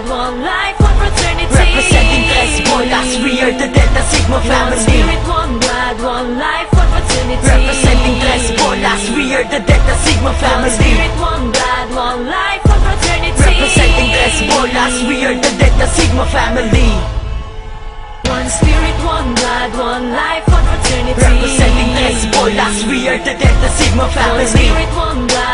blood, one life, one fraternity. Representing Tres Bolas, we are the Delta Sigma One family. spirit, one blood, one life, one fraternity. Representing Tres Bolas, we are the Delta Sigma One family. spirit, one blood, one life, one fraternity. Representing Tres Bolas, we are the Delta Sigma family. One spirit, one blood, one life, one fraternity. Representing Tres Bolas, we are the Delta Sigma One family. spirit, one blood,